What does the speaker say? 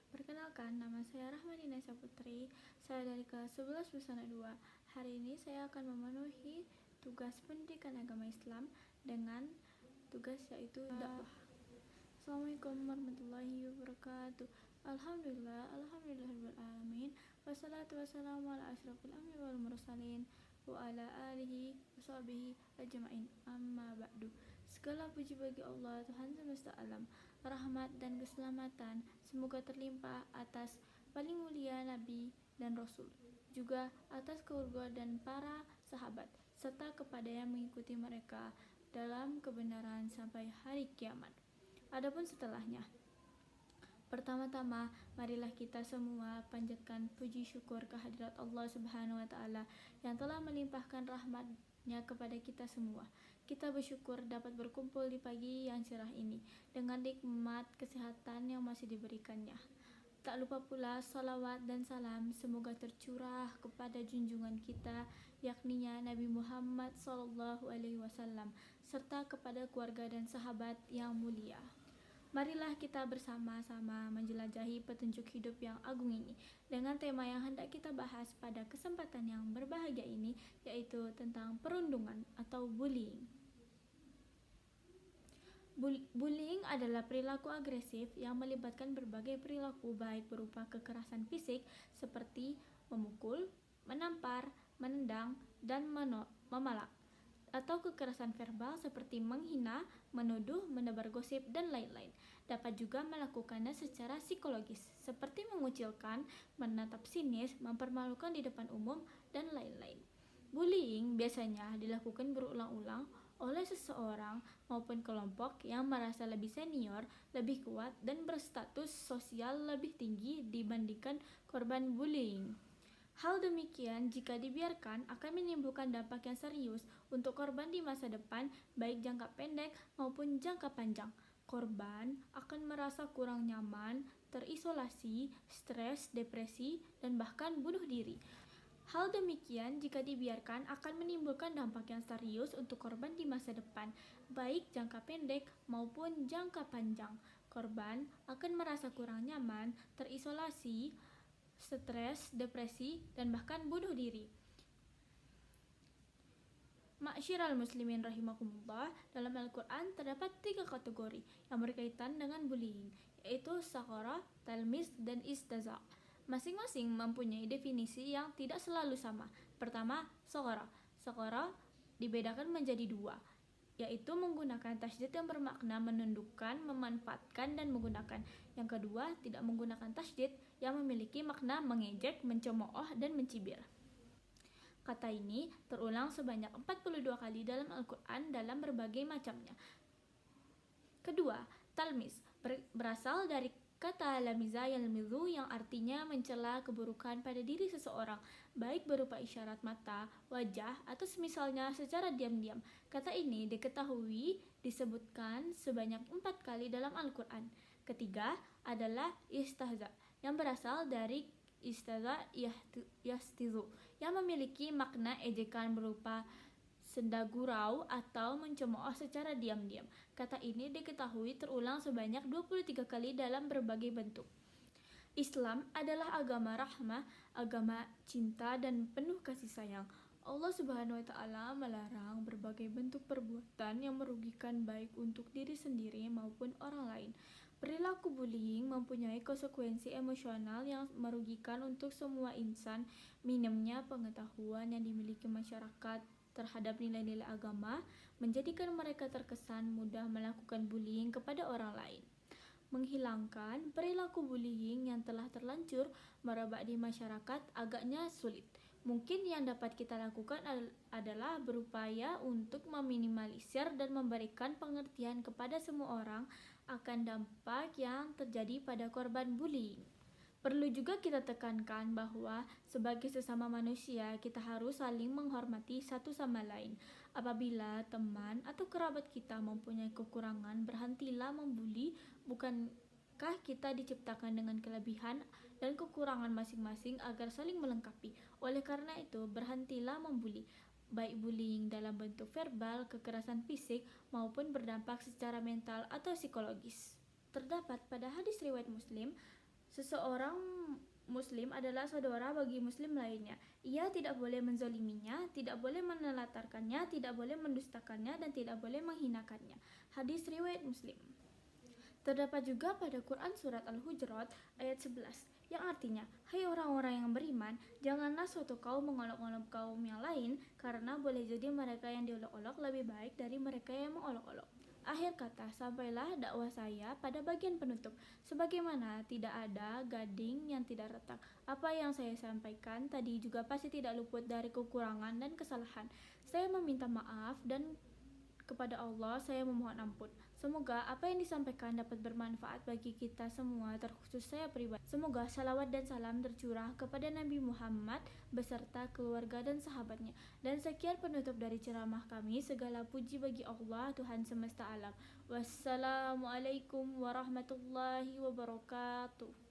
Perkenalkan, nama saya Rahmadina Saputri. Saya dari kelas 11 Busana 2. Hari ini saya akan memenuhi tugas pendidikan agama Islam dengan tugas yaitu dakwah. Assalamualaikum warahmatullahi wabarakatuh. Alhamdulillahirabbil alamin. Wassalatu wassalamu ala asyrofil anbiya'i wal mursalin wa ala alihi washabihi ajmain. Amma ba'du. Segala puji bagi Allah, Tuhan semesta alam. Rahmat dan keselamatan semoga terlimpah atas paling mulia Nabi dan Rasul, juga atas keluarga dan para sahabat, serta kepada yang mengikuti mereka dalam kebenaran sampai hari kiamat. Adapun setelahnya, pertama-tama marilah kita semua panjatkan puji syukur kehadirat Allah Subhanahu wa taala yang telah melimpahkan rahmat-Nya kepada kita semua. Kita bersyukur dapat berkumpul di pagi yang cerah ini dengan nikmat kesehatan yang masih diberikannya. Tak lupa pula salawat dan salam semoga tercurah kepada junjungan kita, yakninya Nabi Muhammad SAW, serta kepada keluarga dan sahabat yang mulia. Marilah kita bersama-sama menjelajahi petunjuk hidup yang agung ini dengan tema yang hendak kita bahas pada kesempatan yang berbahagia ini, yaitu tentang perundungan atau bullying. Bullying adalah perilaku agresif yang melibatkan berbagai perilaku, baik berupa kekerasan fisik seperti memukul, menampar, menendang, dan memalak, atau kekerasan verbal seperti menghina, menuduh, menebar gosip, dan lain-lain. Dapat juga melakukannya secara psikologis seperti mengucilkan, menatap sinis, mempermalukan di depan umum, dan lain-lain. Bullying biasanya dilakukan berulang-ulang oleh seseorang maupun kelompok yang merasa lebih senior, lebih kuat, dan berstatus sosial lebih tinggi dibandingkan korban bullying. Hal demikian jika dibiarkan akan menimbulkan dampak yang serius untuk korban di masa depan, baik jangka pendek maupun jangka panjang. Korban akan merasa kurang nyaman, terisolasi, stres, depresi, dan bahkan bunuh diri. Hal demikian jika dibiarkan akan menimbulkan dampak yang serius untuk korban di masa depan, baik jangka pendek maupun jangka panjang. Korban akan merasa kurang nyaman, terisolasi, stres, depresi, dan bahkan bunuh diri. Ma'syiral muslimin rahimakumullah, dalam Al-Quran terdapat 3 kategori yang berkaitan dengan bullying, yaitu sakhara, talmis, dan istihza'. Masing-masing mempunyai definisi yang tidak selalu sama. Pertama, sakhara. Sakhara dibedakan menjadi 2, yaitu menggunakan tasydid yang bermakna menundukkan, memanfaatkan, dan menggunakan. Yang kedua, tidak menggunakan tasydid yang memiliki makna mengejek, mencemooh, dan mencibir. Kata ini terulang sebanyak 42 kali dalam Al-Quran dalam berbagai macamnya. Kedua, talmis berasal dari kata lamiza yalmizu yang artinya mencela keburukan pada diri seseorang, baik berupa isyarat mata, wajah, atau semisalnya secara diam-diam. Kata ini diketahui disebutkan sebanyak 4 kali dalam Al-Quran. Ketiga adalah istihza yang berasal dari istihza yastizu yang memiliki makna ejekan berupa senda gurau atau mencemooh secara diam-diam. Kata ini diketahui terulang sebanyak 23 kali dalam berbagai bentuk. Islam adalah agama rahmah, agama cinta dan penuh kasih sayang. Allah Subhanahu wa taala melarang berbagai bentuk perbuatan yang merugikan baik untuk diri sendiri maupun orang lain. Perilaku bullying mempunyai konsekuensi emosional yang merugikan untuk semua insan. Minimnya pengetahuan yang dimiliki masyarakat terhadap nilai-nilai agama menjadikan mereka terkesan mudah melakukan bullying kepada orang lain. Menghilangkan perilaku bullying yang telah terlanjur merebak di masyarakat agaknya sulit. Mungkin yang dapat kita lakukan adalah berupaya untuk meminimalisir dan memberikan pengertian kepada semua orang akan dampak yang terjadi pada korban bullying. Perlu juga kita tekankan bahwa sebagai sesama manusia kita harus saling menghormati satu sama lain. Apabila teman atau kerabat kita mempunyai kekurangan, berhentilah membuli. Bukankah kita diciptakan dengan kelebihan dan kekurangan masing-masing agar saling melengkapi? Oleh karena itu, berhentilah membuli, baik bullying dalam bentuk verbal, kekerasan fisik, maupun berdampak secara mental atau psikologis. Terdapat pada hadis riwayat Muslim, Seseorang muslim adalah saudara bagi muslim lainnya. Ia tidak boleh menzaliminya, tidak boleh menelatarkannya, tidak boleh mendustakannya, dan tidak boleh menghinakannya. Hadis riwayat Muslim. Terdapat juga pada Quran surat Al-Hujurat ayat 11 yang artinya, hai orang-orang yang beriman, janganlah suatu kaum mengolok-olok kaum yang lain, karena boleh jadi mereka yang diolok-olok lebih baik dari mereka yang mengolok-olok. Akhir kata, sampailah dakwah saya pada bagian penutup. Sebagaimana tidak ada gading yang tidak retak. Apa yang saya sampaikan tadi juga pasti tidak luput dari kekurangan dan kesalahan. Saya meminta maaf dan kepada Allah saya memohon ampun. Semoga apa yang disampaikan dapat bermanfaat bagi kita semua, terkhusus saya pribadi. Semoga salawat dan salam tercurah kepada Nabi Muhammad beserta keluarga dan sahabatnya. Dan sekian penutup dari ceramah kami. Segala puji bagi Allah, Tuhan semesta alam. Wassalamualaikum warahmatullahi wabarakatuh.